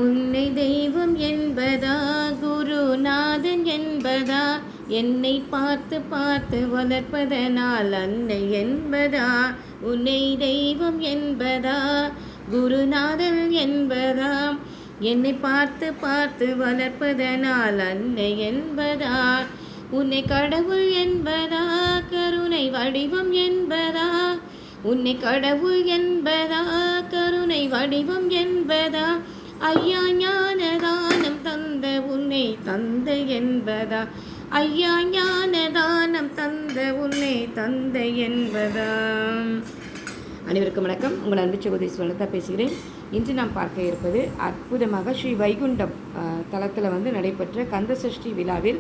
உன்னை தெய்வம் என்பதா குருநாதன் என்பதா என்னை பார்த்து பார்த்து வளர்ப்பதனால் அன்னை என்பதா உன்னை தெய்வம் என்பதா குருநாதன் என்பதா என்னை பார்த்து பார்த்து வளர்ப்பதனால் அன்னை என்பதா உன்னை கடவுள் என்பதா கருணை வடிவம் என்பதா உன்னை கடவுள் என்பதா கருணை வடிவம் என்பதா ஐயா ஞானதானம் தந்த உன்னை தந்தை என்பதா ஐயா ஞானதானம் தந்த உன்னை தந்தை என்பதா. அனைவருக்கும் வணக்கம். உங்கள் அன்பு சகோதரி சுவனதா பேசுகிறேன். இன்று நாம் பார்க்க இருப்பது அற்புதமாக ஸ்ரீ வைகுண்டம் தலத்தில் நடைபெற்ற கந்த சஷ்டி விழாவில்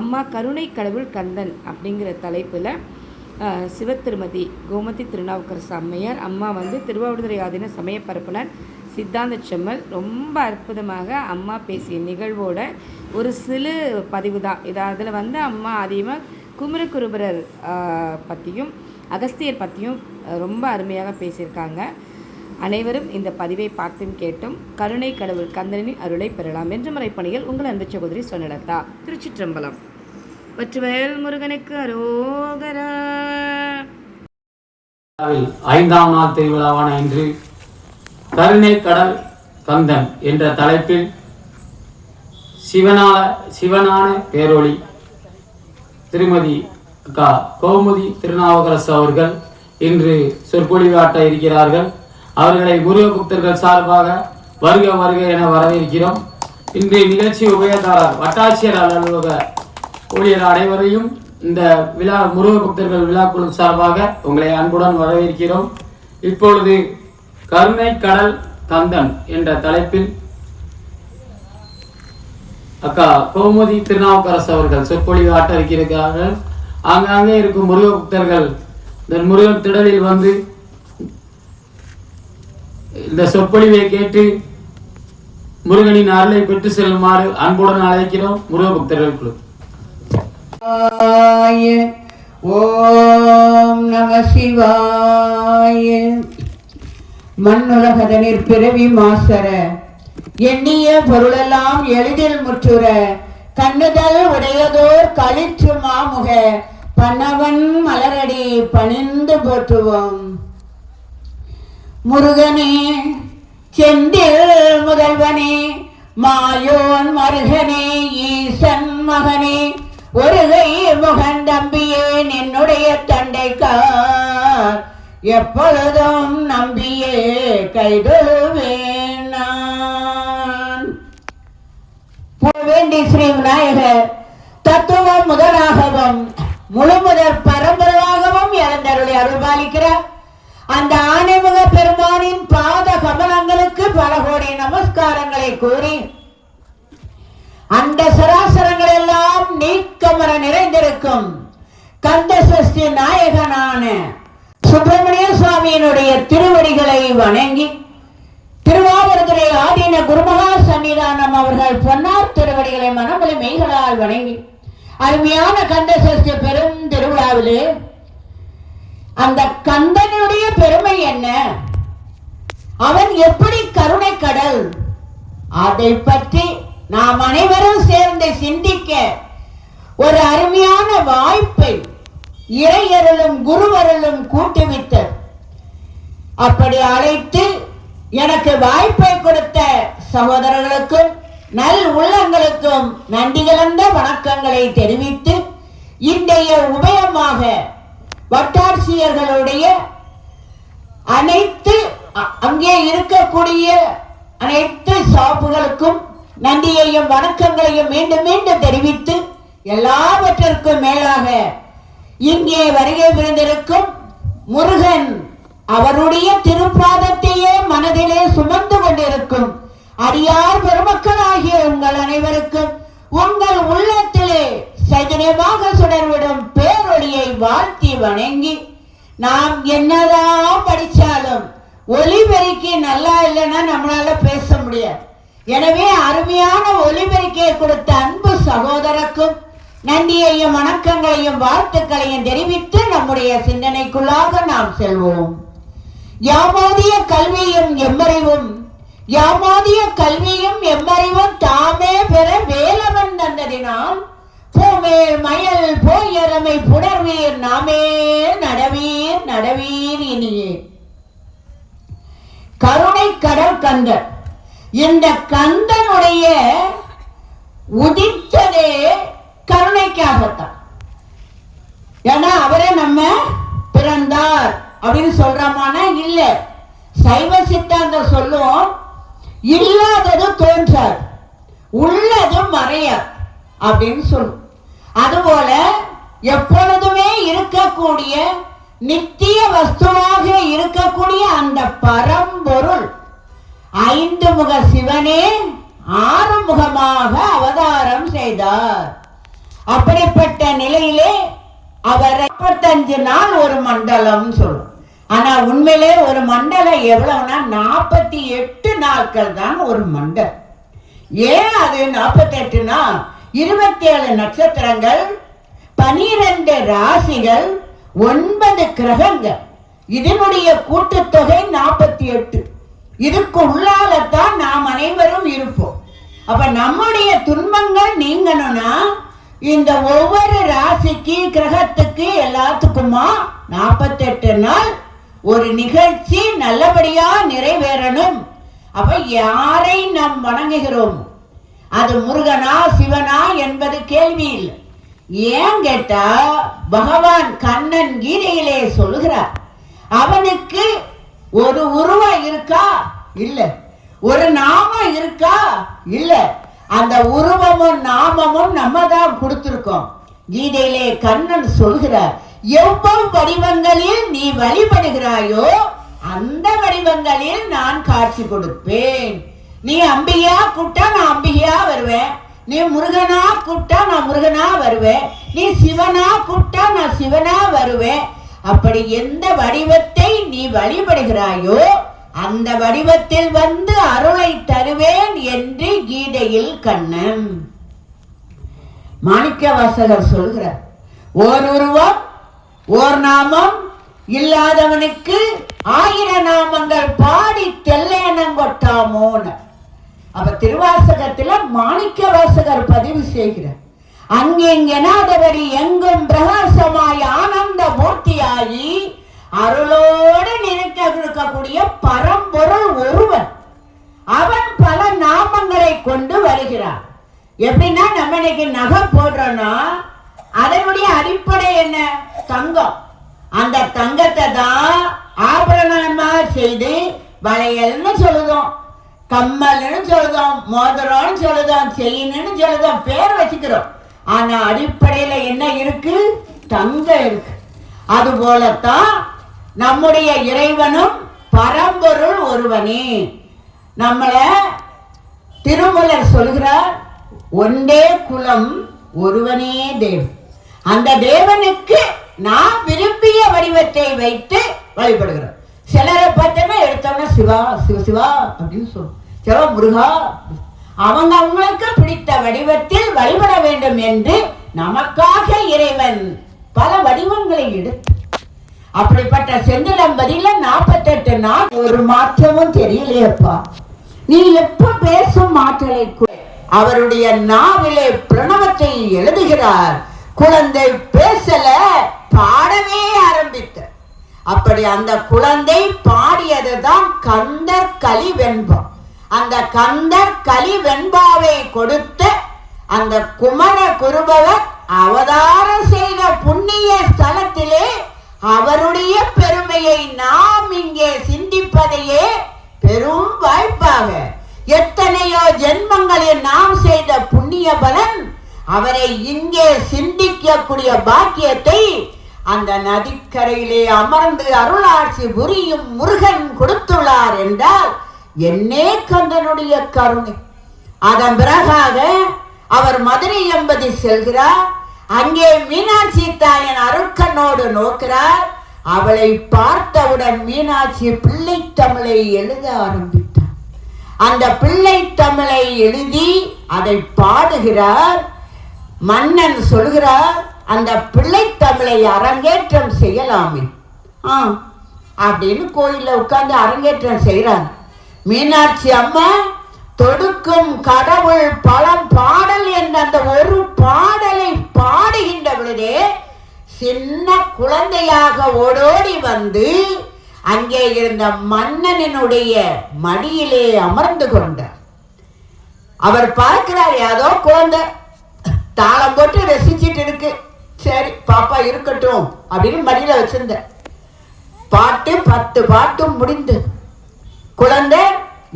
அம்மா கருணை கடவுள் கந்தன் அப்படிங்கிற தலைப்பில் சிவத்திருமதி கோமதி திருநாவுக்கரசு அம்மையார் அம்மா திருவாவடுதுறை ஆதீன சமய பரப்புனர் சித்தாந்த செம்மல் ரொம்ப அற்புதமாக அம்மா பேசிய நிகழ்வோட ஒரு சிறு பதிவு தான் இது. அதில் அம்மா அதிகமாக குமரகுருபரர் பற்றியும் அகஸ்தியர் பற்றியும் ரொம்ப அருமையாக பேசியிருக்காங்க. அனைவரும் இந்த பதிவை பார்த்தும் கேட்டும் கருணை கடவுள் கந்தனின் அருளை பெறலாம் என்று முறைப்பணிகள் உங்கள் அன்பு சகோதரி சொன்னலதா. திருச்சிற்றம்பலம். வெற்றிவேல் முருகனுக்கு அரோகரா. 5ஆம் நாள் திருவிழாவான இன்று கருணை கடல் கந்தன் என்ற தலைப்பில் சிவனான பேரொளி திருமதி கோமதி திருநாவுக்கரசு அவர்கள் இன்று சொற்பொழிவாட்ட இருக்கிறார்கள். அவர்களை முருகபக்தர்கள் சார்பாக வருக வருக என வரவேற்கிறோம். இன்றைய நிகழ்ச்சி உபயதாரர் வட்டாட்சியர் அலுவலக ஊழியர் அனைவரையும் இந்த விழா முருகபக்தர்கள் விழாக்குழு சார்பாக உங்களை அன்புடன் வரவேற்கிறோம். இப்பொழுது கருணை கடல் கந்தன் என்ற தலைப்பில் கோமதி திருநாவுக்கரசு அவர்கள் சொற்பொழிவாட்ட இருக்கிறார்கள். ஆங்காங்கே இருக்கும் முருகபக்தர்கள் இந்த முருகன் திடலில் இந்த சொற்பொழிவை கேட்டு முருகனின் அருளை பெற்று செல்லுமாறு அன்புடன் அழைக்கிறோம். முருகபக்தர்கள் குழு. ஓம் நம சிவாய. மண்ணுலகதனிற் பிறவி மாசர எண்ணிய பொருளெல்லாம் எளிதில் முற்றுற கண்ணுதல் உடையதோர் களிற்று மாமுக பன்னவன் மலரடி பணிந்து போற்றுவோம். முருகனே செந்தில் முதல்வனே மாயோன் மருகனே ஈசன் மகனே ஒருகை முகந்தம்பியே என்னுடைய தண்டைக்கார் எப்பொழுதும் நம்பியே கைதொழுவேன் நான். வேண்டி ஸ்ரீ விநாயகர் தத்துவம் முதலாகவும் முழுமுதற் பரம்பரையாகவும் இறந்தருளை அருள்பாலிக்கிறார். அந்த ஆனைமுக பெருமானின் பாத கமலங்களுக்கு பல கோடி நமஸ்காரங்களை கூறி அந்த சராசரங்கள் எல்லாம் நீக்கமர நிறைந்திருக்கும் கந்த சஷ்டி நாயகனான சுப்பிரமணிய சுவாமியினுடைய திருவடிகளை வணங்கி திருவாவடுதுறை ஆதீன குருமகா சன்னிதானம் அவர்கள் பொன்னார் திருவடிகளை மனமொழி மெய்களால் வணங்கி அருமையான கந்த சஷ்டி பெரும் திருவிழாவிலே அந்த கந்தனுடைய பெருமை என்ன, அவன் எப்படி கருணை கடல், அதை பற்றி நாம் அனைவரும் சேர்ந்து சிந்திக்க ஒரு அருமையான வாய்ப்பை இறையருளும் குருவருளும் கூட்டுவித்த அப்படி அழைத்து எனக்கு வாய்ப்பை கொடுத்த சகோதரர்களுக்கும் நல் உள்ளங்களுக்கும் நன்றி கலந்த வணக்கங்களை தெரிவித்து இன்றைய உபயமாக வட்டாட்சியர்களுடைய அனைத்து அங்கே இருக்கக்கூடிய அனைத்து சாப்புகளுக்கும் நன்றியையும் வணக்கங்களையும் மீண்டும் மீண்டும் தெரிவித்து எல்லாவற்றிற்கும் மேலாக இங்கே வருகை புரிந்திருக்கும் முருகன் அவருடைய திருப்பாதத்தையே மனதிலே சுமந்து கொண்டிருக்கும் அடியார் பெருமக்களாகிய உங்கள் அனைவருக்கும் உங்கள் உள்ளத்திலே சைதன்யமாக சுடர்விடும் பேரொளியை வாழ்த்தி வணங்கி, நாம் என்னதான் படிச்சாலும் ஒலிபெருக்கி நல்லா இல்லைன்னா நம்மளால பேச முடியாது. எனவே அருமையான ஒலிபெருக்கியை கொடுத்த அன்பு சகோதரருக்கும் நன்றியையும் வணக்கங்களையும் வாழ்த்துக்களையும் தெரிவித்து நம்முடைய சிந்தனைக்குள்ளாக நாம் செல்வோம். யாமோதிய கல்வியும் எம்மறிவும் யாமோதிய கல்வியும் கந்தன். இந்த கந்தனுடைய உதித்ததே கருணைக்காகத்தான். ஏன்னா அவரே நம்ம பிறந்தார் அப்படின்னு சொல்றோமானா இல்ல. சைவ சித்தாந்தம் சொல்லுவோம், இல்லாதது தோன்றார், உள்ளது மறையார் அப்படின்னு சொல்லும். அதுபோல எப்பொழுதுமே இருக்கக்கூடிய நித்திய வஸ்துவாக இருக்கக்கூடிய அந்த பரம்பொருள் ஐந்து முக சிவனே ஆறுமுகமாக அவதாரம் செய்தார். அப்படிப்பட்ட நிலையிலே அவர் 45 நாள் ஒரு மண்டலம் சொல்லும். ஆனா உண்மையிலே ஒரு மண்டலம் எவ்வளவுனா 48 நாட்கள் தான் ஒரு மண்டலம். ஏன் அது 48னா 27 நட்சத்திரங்கள், 12 ராசிகள், 9 கிரகங்கள், இதனுடைய கூட்டுத்தொகை 48. இதுக்கு உள்ளாலத்தான் நாம் அனைவரும் இருப்போம். அப்ப நம்முடைய துன்பங்கள் நீங்கணும்னா இந்த ஒவ்வொரு ராசிக்கு கிரகத்துக்கு எல்லாத்துக்குமா 48 நாள் ஒரு நிகழ்ச்சி நல்லபடியா நிறைவேறணும். அப்ப யாரை நாம் வணங்குகிறோம், அது முருகனா சிவனா என்பது கேள்வி இல்லை. ஏன் கேட்டா பகவான் கண்ணன் கீதையிலே சொல்லுகிறார், அவனுக்கு ஒரு உருவம் இருக்கா இல்ல, ஒரு நாமம் இருக்கா இல்ல. அந்த உருவமும் நாமமும் நம்ம தான் கொடுத்திருக்கோம். கீதையிலே கண்ணன் சொல்கிறார், எவ்வளவு வடிவங்களில் நீ வழிபடுகிறாயோ அந்த வடிவங்களில் நான் காட்சி கொடுப்பேன். நீ அம்பிகையா கூப்பிட்டா நான் அம்பிகையா வருவேன், நீ முருகனா கூப்பிட்டா நான் முருகனா வருவேன், நீ சிவனா கூப்பிட்டா நான் சிவனா வருவேன். அப்படி எந்த வடிவத்தை நீ வழிபடுகிறாயோ அந்த வடிவத்தில் வந்து அருளை தருவேன் என்று கீதையில் கண்ணன். மாணிக்கவாசகர் சொல்கிறார், ஓர் உருவம் ஓர் நாமம் இல்லாதவனுக்கு 1000 நாமங்கள் பாடி தெல்லேனங்கொட்டாமோன்னு. அப்ப திருவாசகத்துல மாணிக்கவாசகர் பதிவு செய்கிறார், அங்கெங்கெனாதபடி எங்கும் பிரகாசமாய் ஆனந்த மூர்த்தியாகி அருளோடு நினைக்கக்கூடிய பரம்பொருள் ஒருவன். அவன் பல நாமங்களை கொண்டு வருகிறான். எப்படின்னா நம்ம இன்னைக்கு நகை போடுறோம்னா அதனுடைய அடிப்படை என்ன? தங்கம். அந்த தங்கத்தை தான் ஆபரணமா செய்து வளையல்னு சொல்லுதோம், கம்மல்னு சொல்லுதோம், மோதிரம்னு சொல்லுதோம், செயின்னு சொல்லுதோம், பேர் வச்சுக்கிறோம். ஆனா அடிப்படையில என்ன இருக்கு? தங்கம் இருக்கு. அது போலத்தான் நம்முடைய இறைவனும் பரம்பொருள் ஒருவனே. நம்மள திருமூலர் சொல்கிறார், ஒன்றே குலம் ஒருவனே தேவன். அந்த தேவனுக்கு நாம் விரும்பிய வடிவத்தை வைத்து வழிபடுகிறோம். சிலரை பார்த்தோன்னா எடுத்தோம்னா சிவா சிவ சிவா அப்படின்னு சொல்லுவோம், சிவ முருகா. அவங்க அவங்களுக்கு பிடித்த வடிவத்தில் வழிபட வேண்டும் என்று நமக்காக இறைவன் பல வடிவங்களை எடுத்து, அப்படிப்பட்ட செந்திலம்பதியில 48 நாள் ஒரு மாற்றமும் தெரியலையப்பா. நீ எப்ப பேசும் மாற்றலை அவருடைய நாவிலே பிரணவத்தை எழுதுகிறார். குழந்தை பேசல, பாடவே ஆரம்பித்த. அப்படி அந்த குழந்தை பாடியதுதான் கந்தர் கலி வெண்பா. அந்த கந்தர் கலி வெண்பாவை கொடுத்த அந்த குமர குருபவர் அவதாரம் செய்த புண்ணிய ஸ்தலத்திலே அவருடைய பெருமையை நாம் இங்கே சிந்திப்பதையே பெரும் வாய்ப்பாக, எத்தனையோ ஜென்மங்களில் நாம் செய்த புண்ணிய பலன் அவரை இங்கே சிந்திக்கக்கூடிய பாக்கியத்தை அந்த நதிக்கரையிலே அமர்ந்து அருளாட்சி புரியும் முருகன் கொடுத்துள்ளார் என்றால் என்னே கந்தனுடைய கருணை. அதன் பிறகாக அவர் மதுரை என்பது செல்கிறார். அங்கே மீனாட்சி தாயின் அருட்கண்ணோடு நோக்கிறார். அவளை பார்த்தவுடன் மீனாட்சி பிள்ளை தமிழை எழுத ஆரம்பித்தார். அந்த பிள்ளை தமிழை எழுதி அதை பாடுகிறார். மன்னன் சொல்கிறார், அந்த பிள்ளை தமிழை அரங்கேற்றம் செய்யலாமே அப்படின்னு கோயில உட்கார்ந்து அரங்கேற்றம் செய்யறாங்க. மீனாட்சி அம்மா தொடுக்கும் கடவுள் பழம் பாடல் என்ற அந்த ஒரு பாடலை பாடுகின்ற பொழுதே சின்ன குழந்தையாக ஓடோடி வந்து அங்கே இருந்த மன்னனுடைய மடியிலே அமர்ந்து கொண்டார். அவர் பார்க்கிறார், ஏதோ குழந்தை தாளம் போட்டு ரசிச்சிட்டு இருக்கு. சரி பாப்பா இருக்கட்டும் அப்படின்னு மடியில வச்சிருந்த. பாட்டு 10 பாட்டும் முடிந்து குழந்தை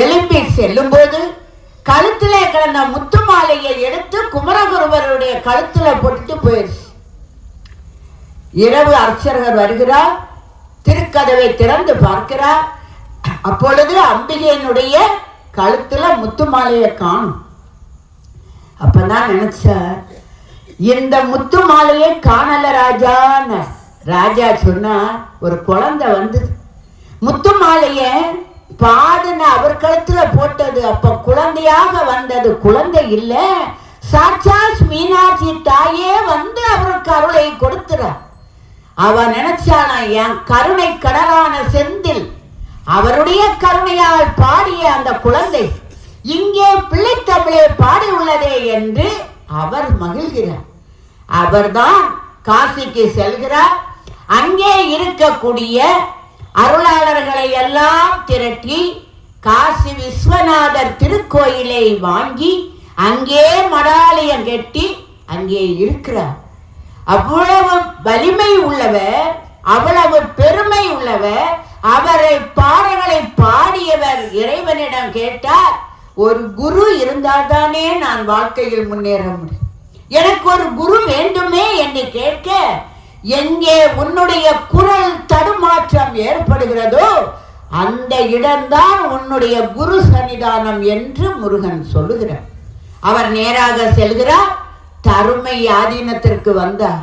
எழும்பி செல்லும் போது கழுத்திலே கிடந்த முத்து மாலையை எடுத்து குமரகுருவருடைய கழுத்துல போட்டுட்டு போயிடுச்சு. இரவு அர்ச்சகர் வருகிறார், திருக்கதவை திறந்து பார்க்கிறார். அப்பொழுது அம்பிகையினுடைய கழுத்துல முத்து மாலையை காணும். அப்பதான் நினைச்சார், இந்த முத்து மாலையை காணல ராஜான்னு. ராஜா சொன்னார், ஒரு குழந்தை வந்து முத்து மாலைய பாடுன அவர் கழுத்துல போட்டது. அப்ப குழந்தையாக வந்தது குழந்தை இல்ல, சாட்சாத் மீனாட்சி தாயே வந்து அவருக்கு அருளை கொடுக்கிறார். அவ நினைச்சானா, என் கருணை கடலான செந்தில் அவருடைய கருணையால் பாடிய அந்த குழந்தை இங்கே பிள்ளைத்தமிழே பாடி உள்ளதே என்று அவர் மகிழ்கிறார். அவர்தான் காசிக்கு செல்கிறார். அங்கே இருக்கக்கூடிய அருளாளர்களை எல்லாம் திரட்டி காசி விஸ்வநாதர் திருக்கோயிலை வாங்கி அங்கே மடாலயம் கட்டி அங்கே இருக்கிறார். அவ்வளவு வலிமை உள்ளவர், அவ்வளவு பெருமை உள்ளவர். அவரை பாடல்களை பாடியவர் இறைவனிடம் கேட்டார், ஒரு குரு இருந்தால்தானே நான் வாழ்க்கையில் முன்னேற முடியும், எனக்கு ஒரு குரு வேண்டுமே என்று கேட்க, எங்கே உன்னுடைய குரல் தடுமாற்றம் ஏற்படுகிறதோ அந்த இடம்தான் உன்னுடைய குரு சன்னிதானம் என்று முருகன் சொல்லுகிறார். அவர் நேராக செல்கிறார். தருமை ஆதீனத்திற்கு வந்தார்.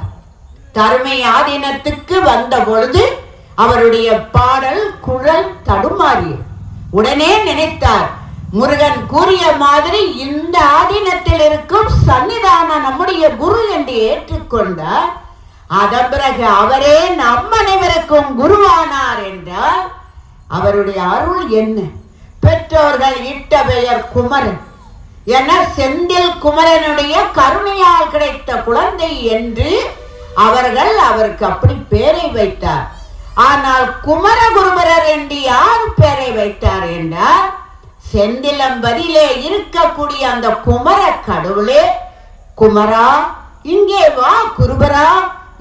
தருமை ஆதீனத்துக்கு வந்த பொழுது அவருடைய பாடல் குரல் தடுமாறிய உடனே நினைத்தார், முருகன் கூறிய மாதிரி இந்த ஆதீனத்தில் இருக்கும் சன்னிதானம் நம்முடைய குரு என்று ஏற்றுக்கொண்டார். அதன் பிறகு அவரே நம் அனைவருக்கும் குருவானார் என்றால் அவருடைய அருள் என்ன? பெற்றோர்கள் இட்ட பெயர் குமரன் என, செந்தில் குமரனுடைய கருணையால் கிடைத்த குழந்தை என்று அவர்கள் அவருக்கு அப்படி பெயரை வைத்தார். ஆனால் குமரகுருபரர் என்று யார் பெயரை வைத்தார் என்றால், செந்திலம்பதியிலே இருக்கக்கூடிய அந்த குமர கடவுளே, குமரா இங்கே வா குருபரா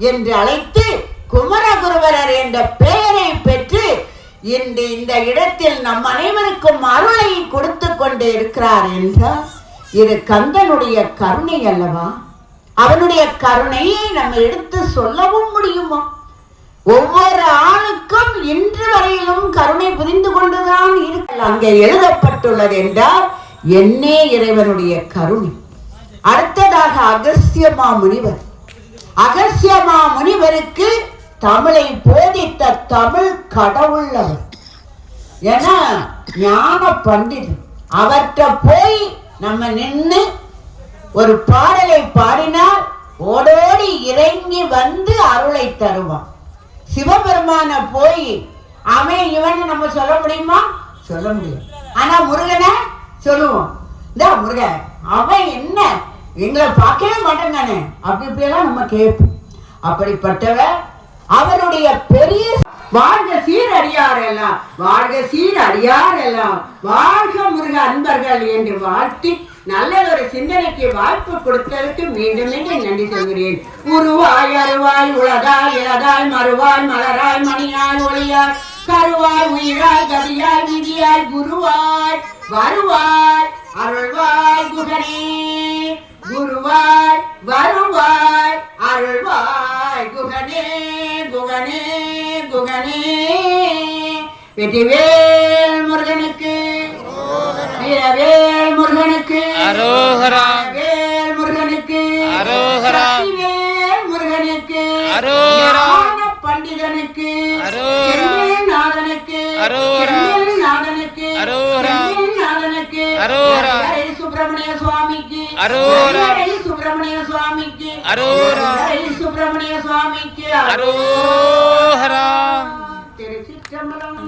என்று அழைத்து குமரகுருபரர் என்ற பெயரை பெற்று இன்று இந்த இடத்தில் நம் அனைவருக்கும் அருளை கொடுத்து கொண்டு இருக்கிறார் என்றால் இது கந்தனுடைய கருணை அல்லவா? அவனுடைய கருணையை நம்ம எடுத்து சொல்லவும் முடியுமா? ஒவ்வொரு ஆளுக்கும் இன்று வரையிலும் கருணை புரிந்து கொண்டுதான் இருக்கு. அங்கே எழுதப்பட்டுள்ளது என்றால் என்னே இறைவனுடைய கருணை. அடுத்ததாக அகஸ்தியமா முனிவர். அகஸ்தியமா முனிவருக்கு தமிழை போதித்த தமிழ் கடவுள் அவர். ஏன்னா ஞான பண்டிதர். அவர்கிட்ட போய் நம்ம நின்று ஒரு பாடலை பாடினால் ஓடோடி இறங்கி வந்து அருளை தருவான். சிவபெருமான போய் அவன் இவன் நம்ம சொல்ல முடியுமா? சொல்ல முடியும். ஆனா முருகனை சொல்லுவோம், இந்த முருகன் அவன் என்ன எங்களை பார்க்கவே மாட்டேங்கானே அப்படி இப்படியெல்லாம் நம்ம கேட்போம். அப்படிப்பட்டவர் அவருடைய பெரிய வாழ்க சீர் அடியார் எல்லாம், வாழ்க சீர் அடியார் எல்லாம், வாழ்க முருக அன்பர்கள் என்று வாழ்த்தி நல்ல ஒரு சிந்தனைக்கு வாய்ப்பு கொடுத்ததற்கு மீண்டும் மீண்டும் நன்றி சொல்கிறேன். உருவாய் அருவாய் உலகாய் இலதாய் மறுவாய் மலராய் மணியாய் ஒளியாய் கருவாய் உயிராய் கதியாய் விதியாய் குருவாய் வருவாய் அருள்வாய் குகனே, குருவாய் வருவாய் அருள்வாய் குகனே, குகனே குகனே. வெற்றிவேல் முருகனுக்கு, வீரவேல் முருகனுக்கு அரோகரா, வேல் முருகனுக்கு அரோகரா, வேல் முருகனுக்கு அரோகரா, பண்டிதனுக்கு அரோகரா, நாதனுக்கு அரோகரா, நாதனுக்கு அரோகரா, நாதனுக்கு அரோகரா, சுப்பிரமணிய சுவாமிக்கு அரோகரா, சுப்பிரமணிய சுவாமிக்கு அரோகரா, சுப்பிரமணிய சுவாமிக்கு அரோகரா. திருச்சிற்றம்பலம்.